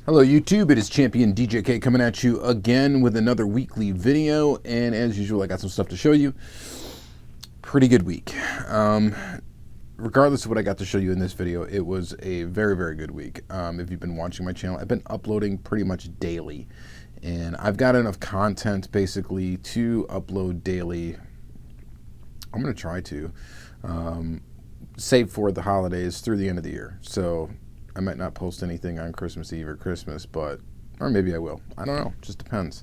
Hello YouTube, it is Championdjk coming at you again with another weekly video, and as usual I got some stuff to show you. Pretty good week. Regardless of what I got to show you in this video, it was a very good week. If you've been watching my channel, I've been uploading pretty much daily, and I've got enough content basically to upload daily. I'm going to try to save for the holidays through the end of the year. So I might not post anything on Christmas Eve or Christmas, or maybe I will. I don't know. It just depends.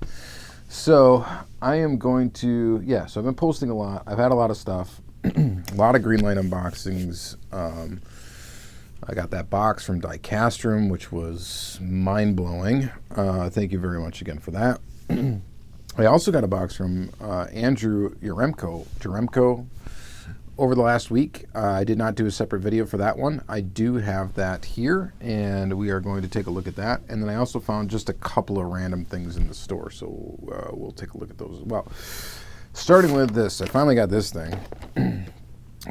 So I am going to, so I've been posting a lot. I've had a lot of stuff, a lot of green light unboxings. I got that box from Diecast, which was mind-blowing. Thank you very much again for that. I also got a box from Andrew Jaremko over the last week. I did not do a separate video for that one. I do have that here, and we are going to take a look at that. And then I also found just a couple of random things in the store, so we'll take a look at those as well. Starting with this, I finally got this thing.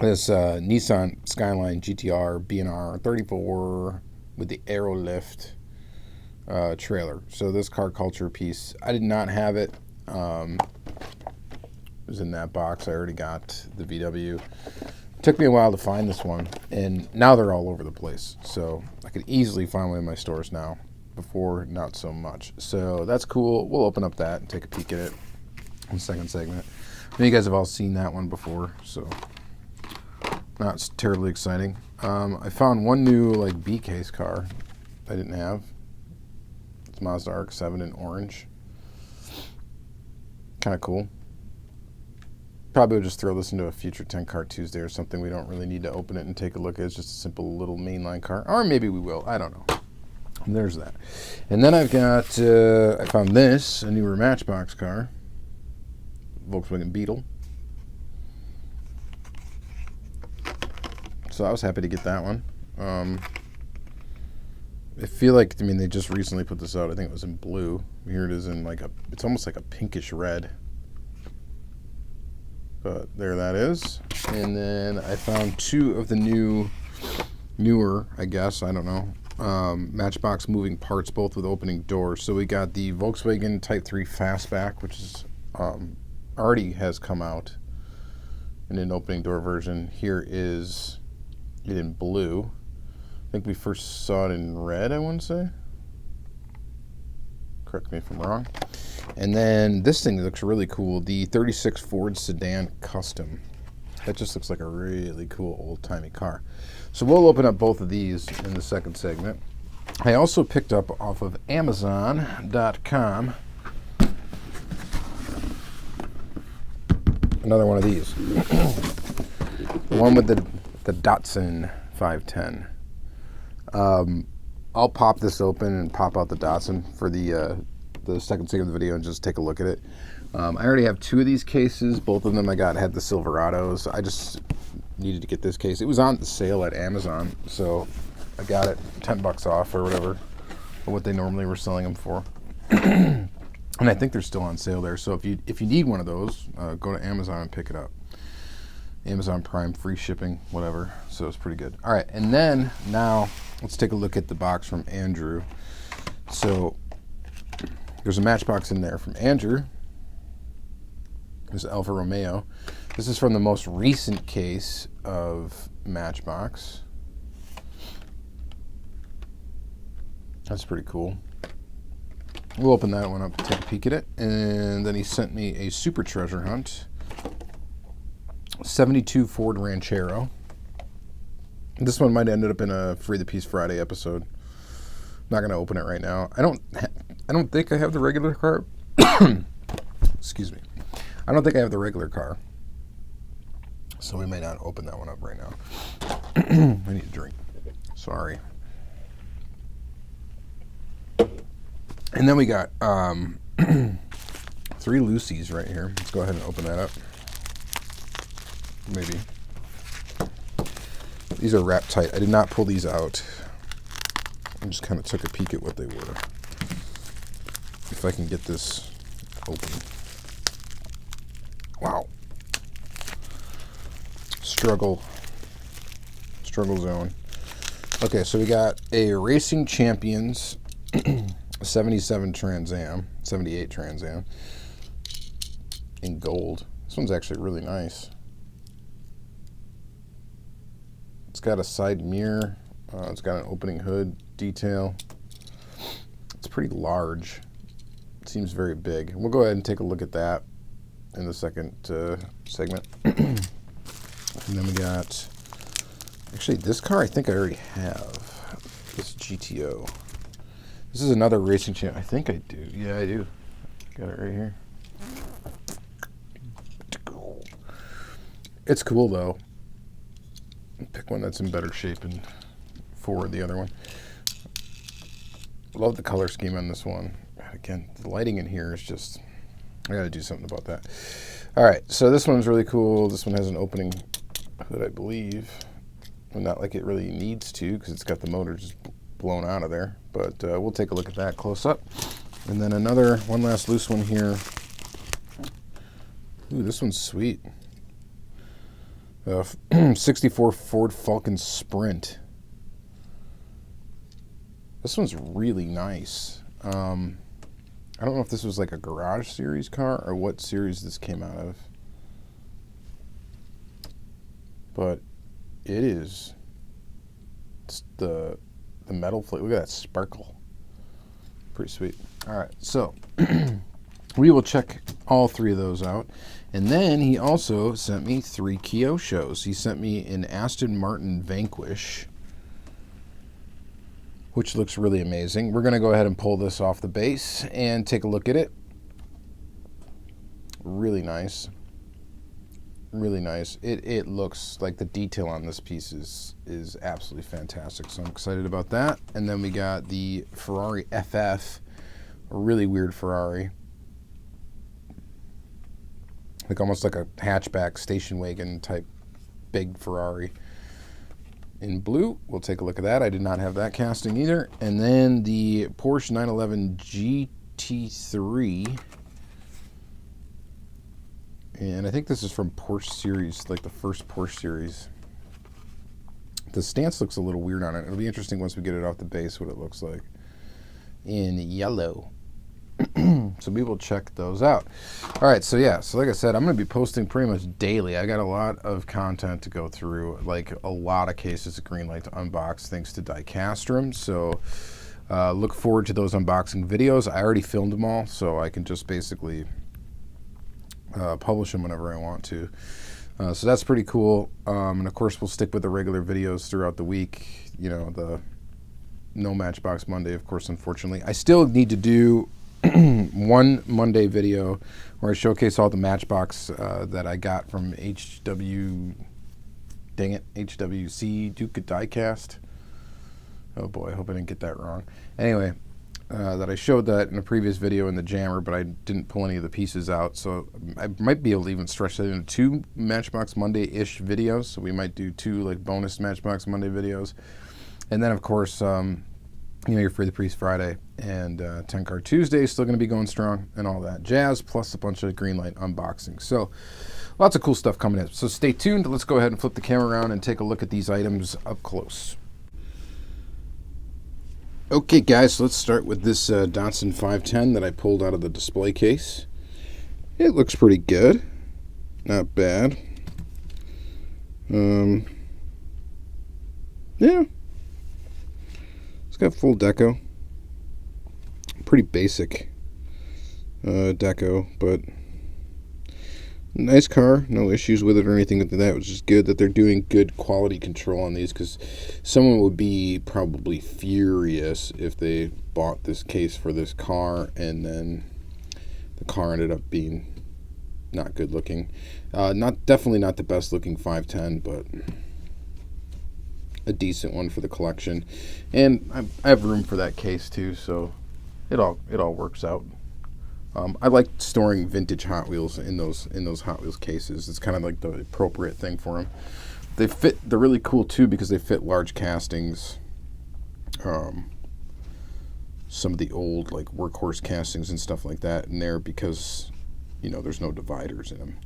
This Nissan Skyline GTR B&R 34 with the Aerolift trailer. So this car culture piece, I did not have it. It was in that box. I already got the VW. It took me a while to find this one, and now they're all over the place. So I could easily find one in my stores now. Before, not so much. So that's cool. We'll open up that and take a peek at it in the second segment. I know you guys have all seen that one before, so not terribly exciting. I found one new B case car I didn't have. It's Mazda RX-7 in orange. Kind of cool. Probably would just throw this into a future 10 car Tuesday or something. We don't really need to open it and take a look at it. It's just a simple little mainline car. Or maybe we will. I don't know. And there's that. And then I've got, I found this, a newer Matchbox car. Volkswagen Beetle. So I was happy to get that one. I feel like, they just recently put this out. I think it was in blue. Here it is in it's almost like a pinkish red. But there that is. And then I found two of the newer, I guess, I don't know, Matchbox moving parts, both with opening doors. So we got the Volkswagen Type 3 Fastback, which is already has come out in an opening door version. Here is it in blue. I think we first saw it in red, I want to say. Correct me if I'm wrong. And then this thing looks really cool, the 36 Ford Sedan Custom. That just looks like a really cool old-timey car. So we'll open up both of these in the second segment. I also picked up off of Amazon.com another one of these. The one with the Datsun 510. I'll pop this open and pop out the Datsun for the second segment of the video and just take a look at it. I already have two of these cases. Both of them I got had the Silverados. I just needed to get this case. It was on sale at Amazon, so I got it 10 bucks off or whatever, or what they normally were selling them for. And I think they're still on sale there. So if you need one of those, go to Amazon and pick it up. Amazon Prime, free shipping, whatever. So it's pretty good. All right, and then now let's take a look at the box from Andrew. So there's a Matchbox in there from Andrew. There's Alfa Romeo. This is from the most recent case of Matchbox. That's pretty cool. We'll open that one up and take a peek at it. And then he sent me a super treasure hunt. 72 Ford Ranchero. This one might end up in a Free the Piece Friday episode. I'm not going to open it right now. I don't think I have the regular car. Excuse me. I don't think I have the regular car. So we may not open that one up right now. I need a drink. Sorry. And then we got 3 Lucy's right here. Let's go ahead and open that up. Maybe. These are wrapped tight. I did not pull these out. I just kind of took a peek at what they were. If I can get this open. Wow. Struggle zone. Okay, so we got a Racing Champions 77 Trans Am, 78 Trans Am in gold. This one's actually really nice. It's got a side mirror. It's got an opening hood detail. It's pretty large. It seems very big. We'll go ahead and take a look at that in the second segment. And then we got, actually this car I think I already have. This GTO. This is another racing champ. I think I do. Yeah, I do. Got it right here. It's cool though. Pick one that's in better shape and forward the other one. Love the color scheme on this one. Again, the lighting in here is just, I gotta do something about that. All right, so this one's really cool. This one has an opening hood, I believe. Well, not like it really needs to because it's got the motor just blown out of there, but we'll take a look at that close up. And then one last loose one here. Ooh, this one's sweet. 64 Ford Falcon Sprint. This one's really nice. I don't know if this was like a garage series car or what series this came out of, but it is. It's the metal plate. Look at that sparkle. Pretty sweet. All right, so we will check all three of those out. And then he also sent me 3 Kyoshos. He sent me an Aston Martin Vanquish, which looks really amazing. We're going to go ahead and pull this off the base and take a look at it. Really nice. Really nice. It looks like the detail on this piece is absolutely fantastic. So I'm excited about that. And then we got the Ferrari FF, a really weird Ferrari. Like almost like a hatchback station wagon type big Ferrari in blue. We'll take a look at that. I did not have that casting either. And then the Porsche 911 GT3. And I think this is from Porsche series, like the first Porsche series. The stance looks a little weird on it. It'll be interesting once we get it off the base what it looks like in yellow. So we will check those out. All right, so yeah, so like I said, I'm going to be posting pretty much daily. I got a lot of content to go through, like a lot of cases of Greenlight to unbox thanks to Diecast. So look forward to those unboxing videos. I already filmed them all, so I can just basically publish them whenever I want to. So that's pretty cool. And of course, we'll stick with the regular videos throughout the week. You know, the no Matchbox Monday, of course, unfortunately. I still need to do one Monday video where I showcase all the Matchbox that I got from HWC Duke Diecast. Oh boy, I hope I didn't get that wrong. Anyway, that I showed that in a previous video in the jammer, but I didn't pull any of the pieces out, so I might be able to even stretch that into 2 Matchbox Monday-ish videos. So we might do 2 like bonus Matchbox Monday videos, and then of course, you know, your Free the Priest Friday and 10 Card Tuesday is still going to be going strong and all that jazz, plus a bunch of Greenlight unboxing. So lots of cool stuff coming in. So stay tuned. Let's go ahead and flip the camera around and take a look at these items up close. Okay guys, so let's start with this Datsun 510 that I pulled out of the display case. It looks pretty good. Not bad. Yeah. It's got full deco. Pretty basic deco, but nice car. No issues with it or anything like that. Which is good that they're doing good quality control on these, because someone would be probably furious if they bought this case for this car and then the car ended up being not good looking. Definitely not the best looking 510, but a decent one for the collection, and I have room for that case too, so it all works out. I like storing vintage Hot Wheels in those Hot Wheels cases. It's kind of like the appropriate thing for them. They're really cool too because they fit large castings. Some of the old like workhorse castings and stuff like that in there, because you know there's no dividers in them.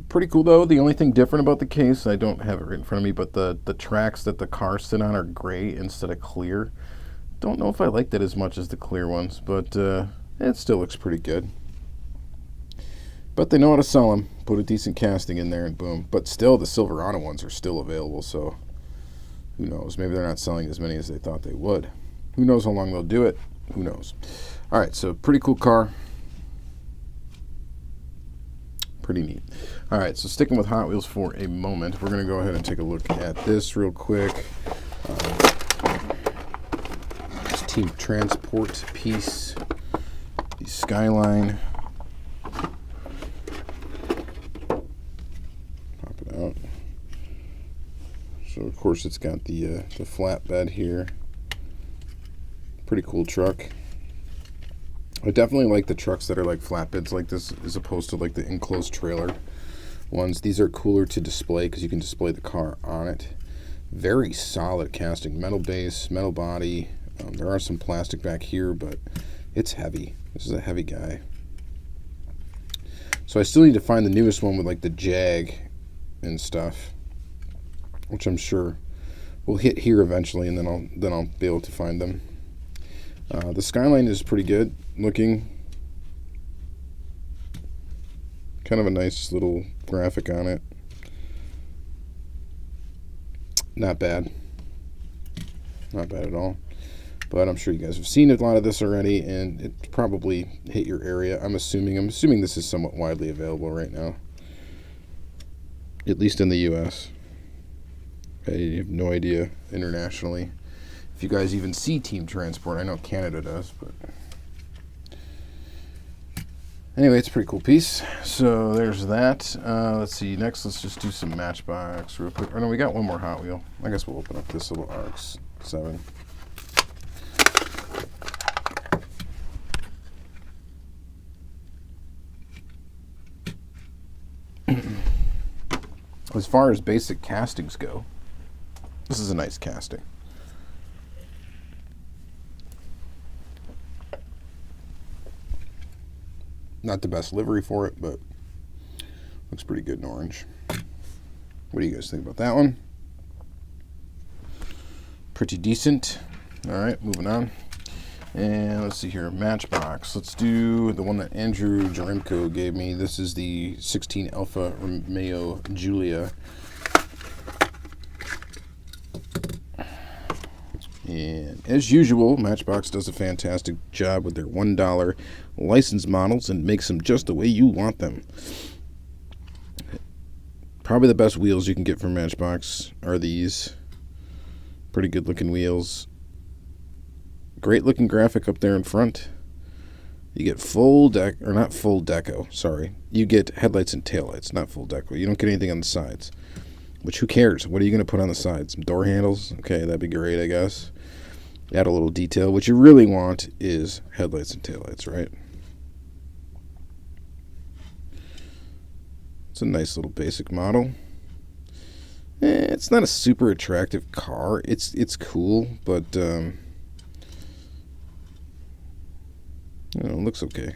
Pretty cool though. The only thing different about the case, I don't have it right in front of me, but the tracks that the cars sit on are gray instead of clear. Don't know if I like that as much as the clear ones, but it still looks pretty good. But they know how to sell them. Put a decent casting in there and boom. But still, the Silverado ones are still available, so who knows? Maybe they're not selling as many as they thought they would. Who knows how long they'll do it? Who knows? All right, so pretty cool car. Pretty neat. All right, so sticking with Hot Wheels for a moment, we're going to go ahead and take a look at this real quick. This Team Transport piece, the Skyline. Pop it out. So of course it's got the flatbed here. Pretty cool truck. I definitely like the trucks that are like flatbeds like this as opposed to like the enclosed trailer ones. These are cooler to display because you can display the car on it. Very solid casting. Metal base, metal body. There are some plastic back here, but it's heavy. This is a heavy guy. So I still need to find the newest one with like the Jag and stuff, which I'm sure we'll hit here eventually, and then I'll be able to find them. The Skyline is pretty good looking. Kind of a nice little graphic on it. Not bad. Not bad at all. But I'm sure you guys have seen a lot of this already, and it probably hit your area. I'm assuming this is somewhat widely available right now. At least in the US. I have no idea internationally. If you guys even see Team Transport, I know Canada does, but anyway, it's a pretty cool piece. So there's that. Let's see. Next, let's just do some Matchbox real quick. Oh no, we got one more Hot Wheel. I guess we'll open up this little RX-7. As far as basic castings go, this is a nice casting. Not the best livery for it, but looks pretty good in orange. What do you guys think about that one? Pretty decent. All right, moving on. And let's see here, Matchbox. Let's do the one that Andrew Jaremko gave me. This is the 16 Alfa Romeo Giulia. And as usual, Matchbox does a fantastic job with their $1 license models and makes them just the way you want them. Probably the best wheels you can get from Matchbox are these. Pretty good looking wheels. Great looking graphic up there in front. You get full deck, or not full deco, sorry. You get headlights and taillights, not full deco. You don't get anything on the sides. Which, who cares? What are you going to put on the sides? Some door handles? Okay, that'd be great, I guess. Add a little detail. What you really want is headlights and taillights, right? It's a nice little basic model. It's not a super attractive car. It's cool, but you know, it looks okay.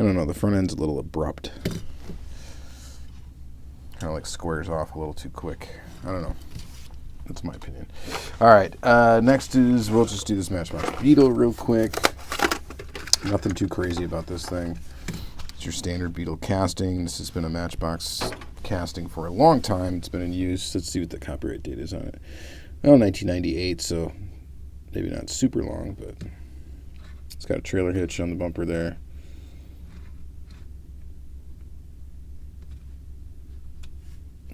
I don't know, the front end's a little abrupt. Kind of like squares off a little too quick. I don't know. That's my opinion. All right, next is, we'll just do this Matchbox Beetle real quick. Nothing too crazy about this thing. It's your standard Beetle casting. This has been a Matchbox casting for a long time. It's been in use. Let's see what the copyright date is on it. Oh, 1998, so maybe not super long, but it's got a trailer hitch on the bumper there.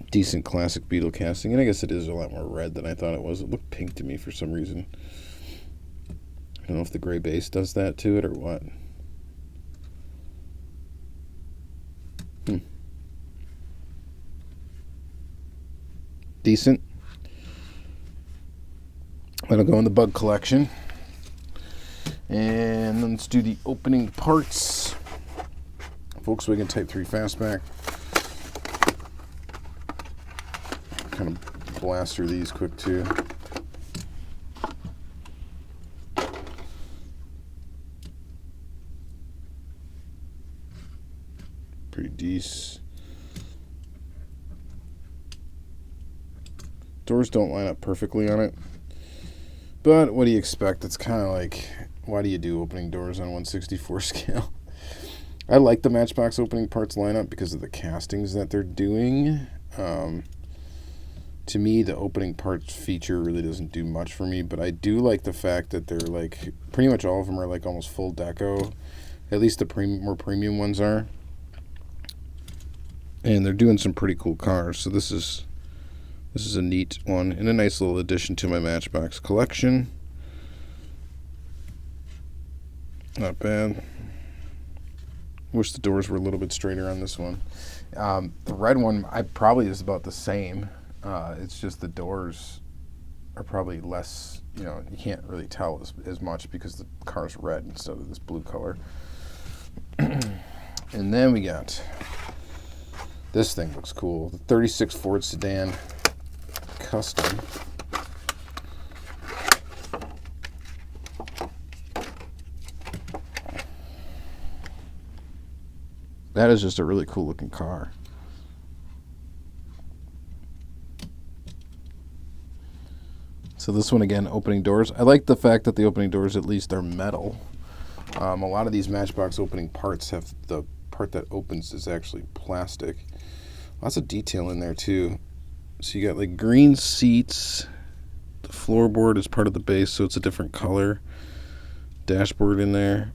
Decent classic Beetle casting, and I guess it is a lot more red than I thought it was. It looked pink to me for some reason. I don't know if the gray base does that to it or what. Decent. That'll go in the bug collection. And let's do the opening parts. Volkswagen Type 3 Fastback. Kind of blast through these quick too. Pretty decent. Doors don't line up perfectly on it. But what do you expect? It's kind of like, why do you do opening doors on 1/64 scale? I like the Matchbox opening parts lineup because of the castings that they're doing. To me, the opening parts feature really doesn't do much for me, but I do like the fact that they're like, pretty much all of them are like almost full deco. At least the more premium ones are. And they're doing some pretty cool cars, so this is a neat one and a nice little addition to my Matchbox collection. Not bad. Wish the doors were a little bit straighter on this one. The red one, probably is about the same. It's just the doors are probably less, you can't really tell as much because the car's red instead of this blue color. And then we got, this thing looks cool. The 36 Ford Sedan Custom. That is just a really cool looking car. So this one again, opening doors. I like the fact that the opening doors at least are metal. A lot of these Matchbox opening parts have the part that opens is actually plastic. Lots of detail in there too. So you got like green seats. The floorboard is part of the base, so it's a different color. Dashboard in there.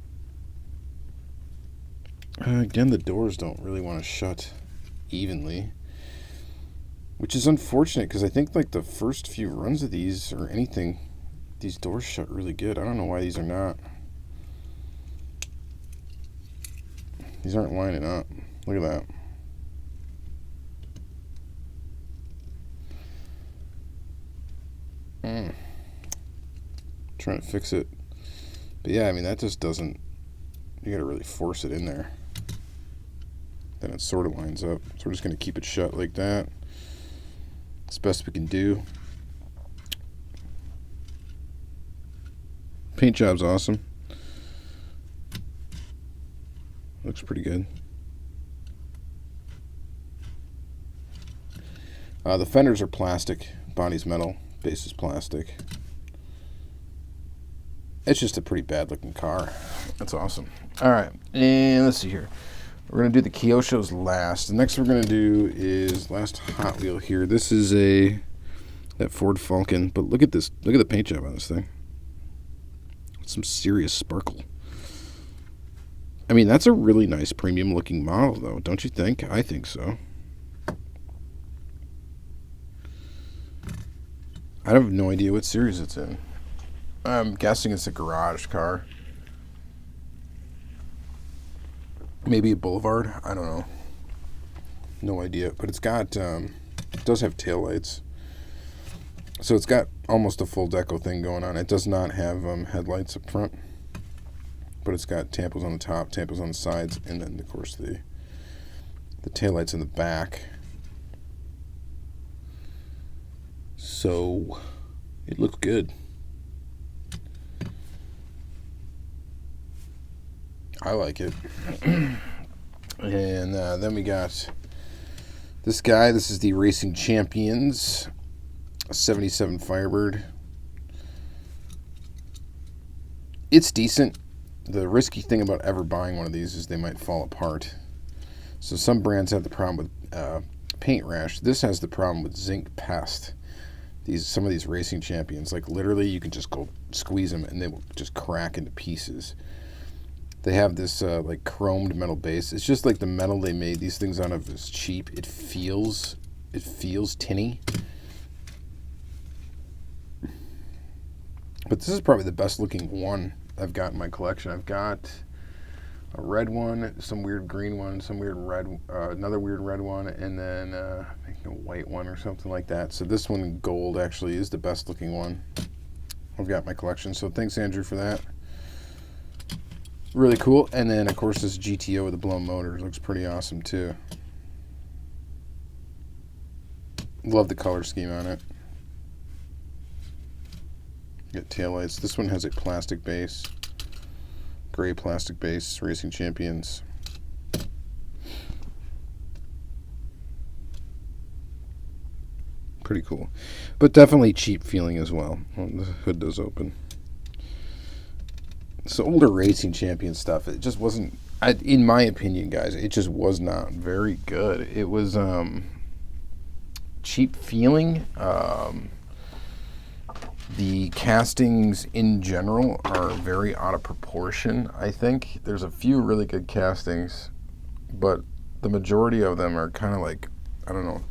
Again, the doors don't really want to shut evenly, which is unfortunate because I think like the first few runs of these or anything, these doors shut really good. I don't know why these are not. These aren't lining up. Look at that. Trying to fix it. But yeah, I mean, that just doesn't, you gotta really force it in there. Then it sort of lines up. So we're just gonna keep it shut like that. It's the best we can do. Paint job's awesome. Looks pretty good. The fenders are plastic. Body's metal. Base is plastic. It's just a pretty bad looking car. That's awesome. All right, and let's see here. We're gonna do the Kyoshos last. The next we're gonna do is last Hot Wheel here. This is that Ford Falcon, but look at this. Look at the paint job on this thing. Some serious sparkle. I mean, that's a really nice premium looking model though, don't you think? I think so. I have no idea what series it's in. I'm guessing it's a garage car. Maybe a Boulevard. I don't know. No idea. But it's got, it does have taillights. So it's got almost a full deco thing going on. It does not have headlights up front. But it's got tampos on the top, tampos on the sides, and then, of course, the taillights in the back. So it looks good. I like it. And then we got this guy. This is the Racing Champions 77 Firebird. It's decent. The risky thing about ever buying one of these is they might fall apart. So some brands have the problem with paint rash. This has the problem with zinc pest. Some of these Racing Champions, like literally you can just go squeeze them and they will just crack into pieces. They have this like chromed metal base. It's just like the metal they made these things out of is cheap. It feels tinny. But this is probably the best looking one I've got in my collection. I've got a red one, some weird green one, some weird red, another weird red one, and then I think a white one or something like that. So this one in gold actually is the best looking one I've got in my collection. So thanks, Andrew, for that. Really cool. And then, of course, this GTO with the blown motor looks pretty awesome, too. Love the color scheme on it. Got taillights. This one has a plastic base. Gray plastic base. Racing Champions. Pretty cool. But definitely cheap feeling as well. The hood does open. So older Racing Champion stuff, it just wasn't, in my opinion, guys, it just was not very good. It was cheap feeling. The castings in general are very out of proportion, I think. There's a few really good castings, but the majority of them are kind of like, I don't know,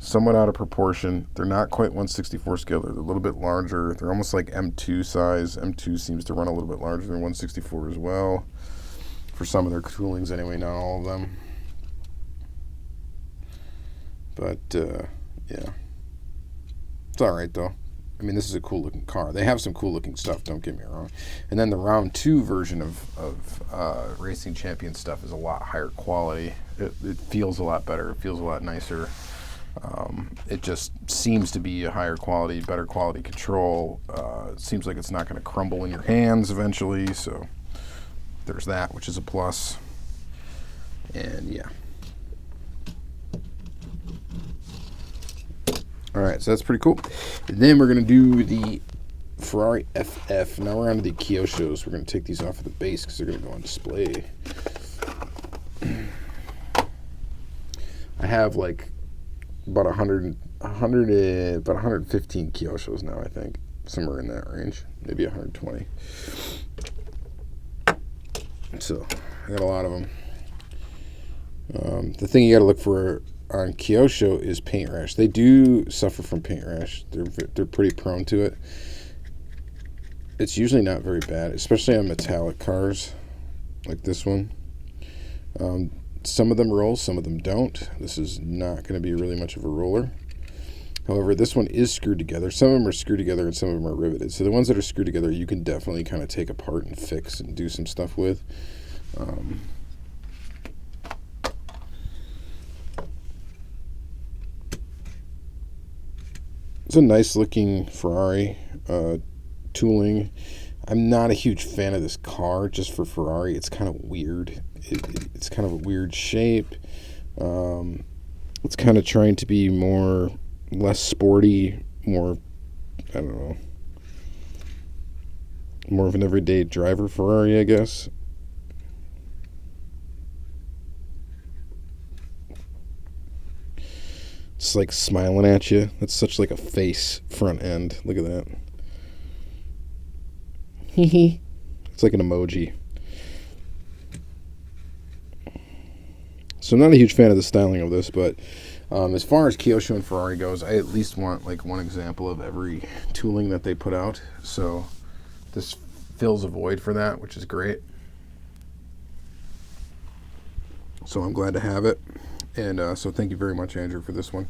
somewhat out of proportion. They're not quite 1/64 scale. They're a little bit larger. They're almost like M2 size. M2 seems to run a little bit larger than 1/64 as well. For some of their toolings anyway, not all of them. But, yeah. It's alright though. I mean, this is a cool looking car. They have some cool looking stuff, don't get me wrong. And then the round 2 version of Racing Champion stuff is a lot higher quality. It feels a lot better. It feels a lot nicer. It just seems to be a higher quality, better quality control. It seems like it's not going to crumble in your hands eventually, so there's that, which is a plus. And yeah. Alright, so that's pretty cool. And then we're going to do the Ferrari FF. Now we're on to the Kyoshos. We're going to take these off of the base because they're going to go on display. I have like about 115 Kyoshos now, I think. Somewhere in that range. Maybe 120. So, I got a lot of them. The thing you got to look for on Kyosho is paint rash. They do suffer from paint rash. They're pretty prone to it. It's usually not very bad, especially on metallic cars like this one. Some of them roll, some of them don't. This is not going to be really much of a roller. However, this one is screwed together. Some of them are screwed together and some of them are riveted. So the ones that are screwed together, you can definitely kind of take apart and fix and do some stuff with. It's a nice looking Ferrari tooling. I'm not a huge fan of this car just for Ferrari. It's kind of weird. It's kind of a weird shape. It's kind of trying to be less sporty, more, I don't know, more of an everyday driver Ferrari, I guess. It's like smiling at you. That's such like a face front end. Look at that. It's like an emoji. So I'm not a huge fan of the styling of this, but as far as Kyosho and Ferrari goes, I at least want like one example of every tooling that they put out. So this fills a void for that, which is great. So I'm glad to have it. And so thank you very much, Andrew, for this one.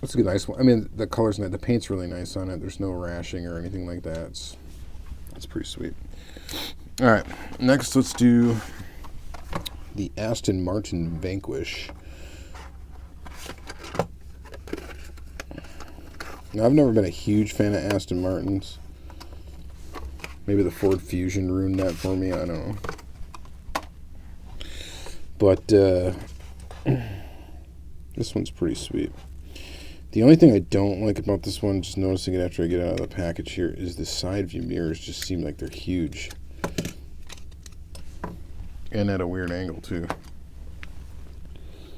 It's a nice one. I mean, the color's nice. The paint's really nice on it. There's no rashing or anything like that. It's pretty sweet. All right, next let's do the Aston Martin Vanquish. Now, I've never been a huge fan of Aston Martins. Maybe the Ford Fusion ruined that for me. I don't know. But this one's pretty sweet. The only thing I don't like about this one, just noticing it after I get out of the package here, is the side view mirrors just seem like they're huge. And at a weird angle, too.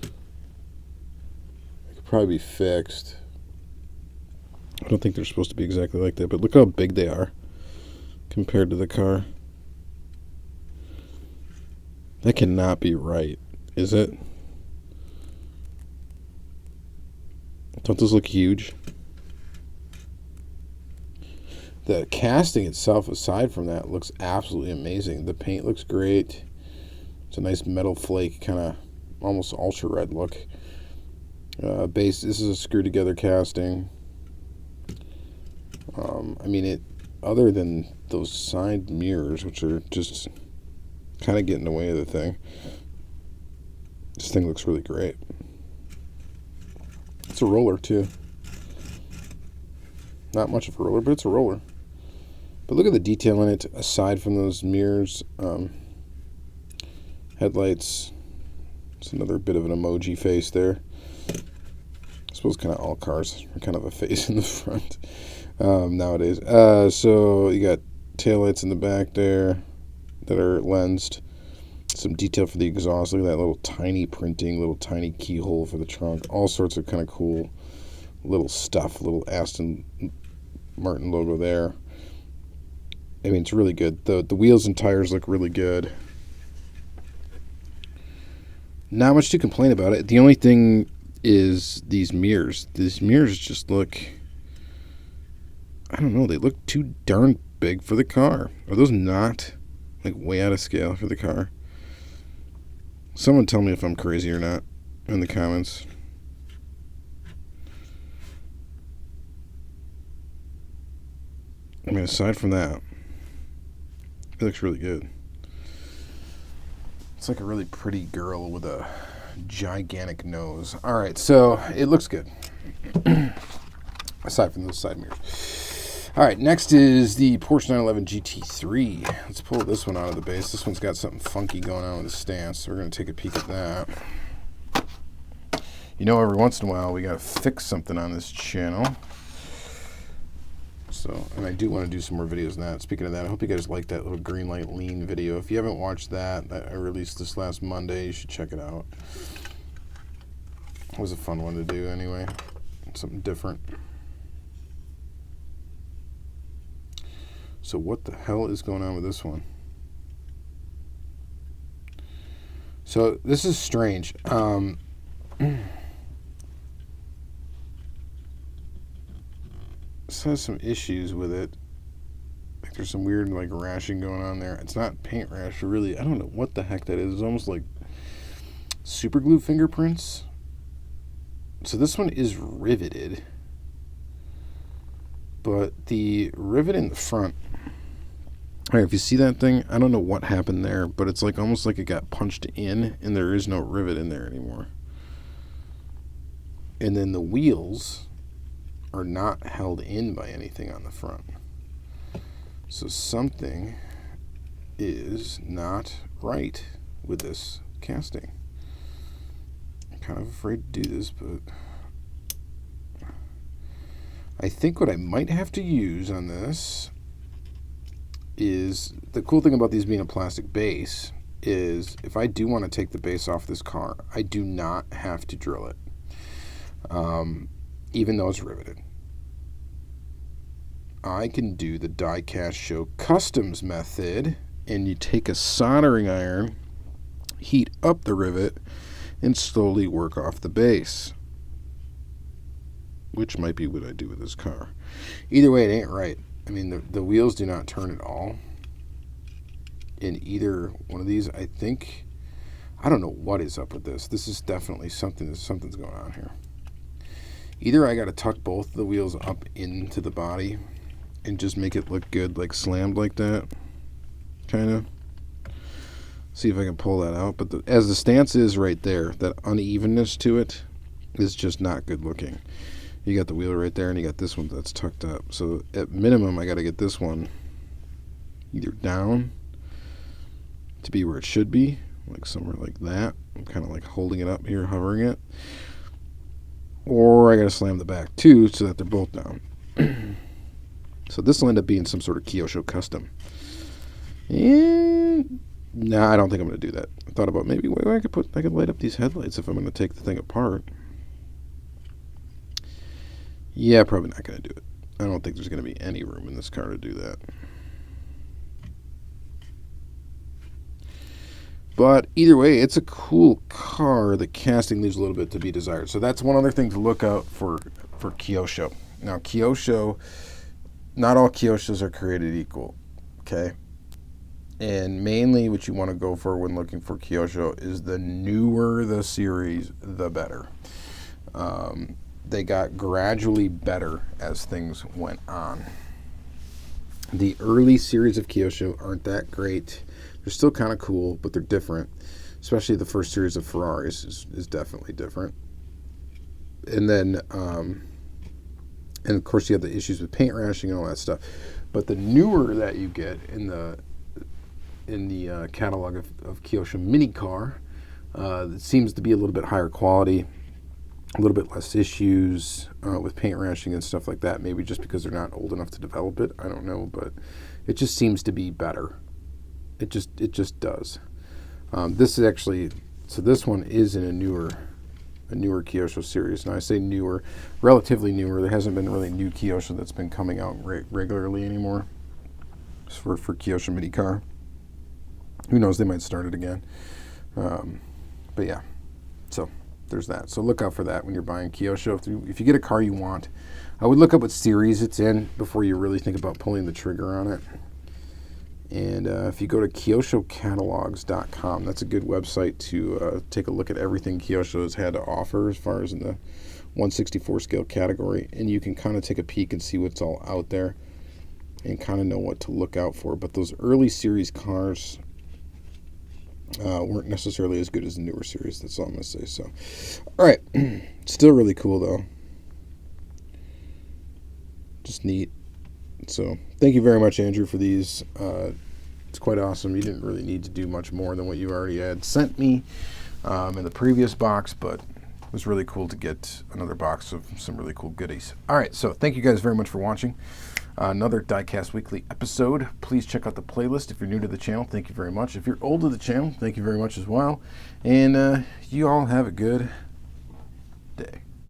It could probably be fixed. I don't think they're supposed to be exactly like that, but look how big they are compared to the car. That cannot be right, is it? Don't those look huge? The casting itself, aside from that, looks absolutely amazing. The paint looks great. It's a nice metal flake, kind of almost ultra red look. Base, this is a screw together casting. I mean, other than those side mirrors, which are just kind of getting in the way of the thing, this thing looks really great. It's a roller too. Not much of a roller, but it's a roller. But look at the detail in it, aside from those mirrors. Headlights. It's another bit of an emoji face there. suppose kind of all cars are kind of a face in the front nowadays. So you got taillights in the back there that are lensed. Some detail for the exhaust. Look at that little tiny printing, little tiny keyhole for the trunk. All sorts of kind of cool little stuff. Little Aston Martin logo there. I mean, it's really good. The wheels and tires look really good. Not much to complain about it. The only thing is these mirrors. These mirrors just look, I don't know, they look too darn big for the car. Are those not like way out of scale for the car? Someone tell me if I'm crazy or not in the comments. I mean, aside from that, it looks really good. It's like a really pretty girl with a gigantic nose. All right, so it looks good. Aside from those side mirrors. All right, next is the Porsche 911 GT3. Let's pull this one out of the base. This one's got something funky going on with the stance, so we're going to take a peek at that. You know, every once in a while, we got to fix something on this channel. So, and I do want to do some more videos on that. Speaking of that, I hope you guys liked that little green light lean video. If you haven't watched that, I released this last Monday. You should check it out. It was a fun one to do anyway. Something different. So what the hell is going on with this one? So this is strange. This has some issues with it. Like there's some weird like rashing going on there. It's not paint rash, really. I don't know what the heck that is. It's almost like super glue fingerprints. So this one is riveted, but the rivet in the front. All right, if you see that thing, I don't know what happened there, but it's like almost like it got punched in, and there is no rivet in there anymore. And then the wheels are not held in by anything on the front. So something is not right with this casting. I'm kind of afraid to do this, but I think what I might have to use on this is, the cool thing about these being a plastic base is if I do want to take the base off this car, I do not have to drill it. Even though it's riveted. I can do the Diecast Show Customs method, and you take a soldering iron, heat up the rivet, and slowly work off the base. Which might be what I do with this car. Either way, it ain't right. I mean, the wheels do not turn at all. In either one of these, I think, I don't know what is up with this. This is definitely something's going on here. Either I got to tuck both the wheels up into the body and just make it look good, like slammed like that, kind of. See if I can pull that out. But as the stance is right there, that unevenness to it is just not good looking. You got the wheel right there, and you got this one that's tucked up. So at minimum, I got to get this one either down to be where it should be, like somewhere like that. I'm kind of like holding it up here, hovering it. Or I got to slam the back too so that they're both down. So this will end up being some sort of Kyosho custom. And no, I don't think I'm going to do that. I thought about maybe where I could light up these headlights if I'm going to take the thing apart. Yeah, probably not going to do it. I don't think there's going to be any room in this car to do that. But either way, it's a cool car. The casting leaves a little bit to be desired. So that's one other thing to look out for Kyosho. Now, Kyosho, not all Kyoshos are created equal, okay? And mainly what you want to go for when looking for Kyosho is the newer the series, the better. They got gradually better as things went on. The early series of Kyosho aren't that great. They're still kind of cool, but they're different. Especially the first series of Ferraris is definitely different. And then, and of course you have the issues with paint rashing and all that stuff. But the newer that you get in the catalog of Kyosho mini car, it seems to be a little bit higher quality. a little bit less issues with paint rationing and stuff like that. Maybe just because they're not old enough to develop it. I don't know, but it just seems to be better. It just does. This is actually, so this one is in a newer Kyosho series. And I say newer, relatively newer. There hasn't been really new Kyosho that's been coming out regularly anymore for Kyosho mini car. Who knows, they might start it again. But yeah, so there's that. So look out for that when you're buying Kyosho. If you get a car you want, I would look up what series it's in before you really think about pulling the trigger on it. And if you go to KyoshoCatalogs.com, that's a good website to take a look at everything Kyosho has had to offer as far as in the 1/64 scale category. And you can kind of take a peek and see what's all out there and kind of know what to look out for. But those early series cars weren't necessarily as good as the newer series. That's all I'm going to say. So, all right. Still really cool, though. Just neat. So thank you very much, Andrew, for these. It's quite awesome. You didn't really need to do much more than what you already had sent me in the previous box, but it was really cool to get another box of some really cool goodies. All right, so thank you guys very much for watching another Diecast Weekly episode. Please check out the playlist if you're new to the channel. Thank you very much. If you're old to the channel, thank you very much as well. And you all have a good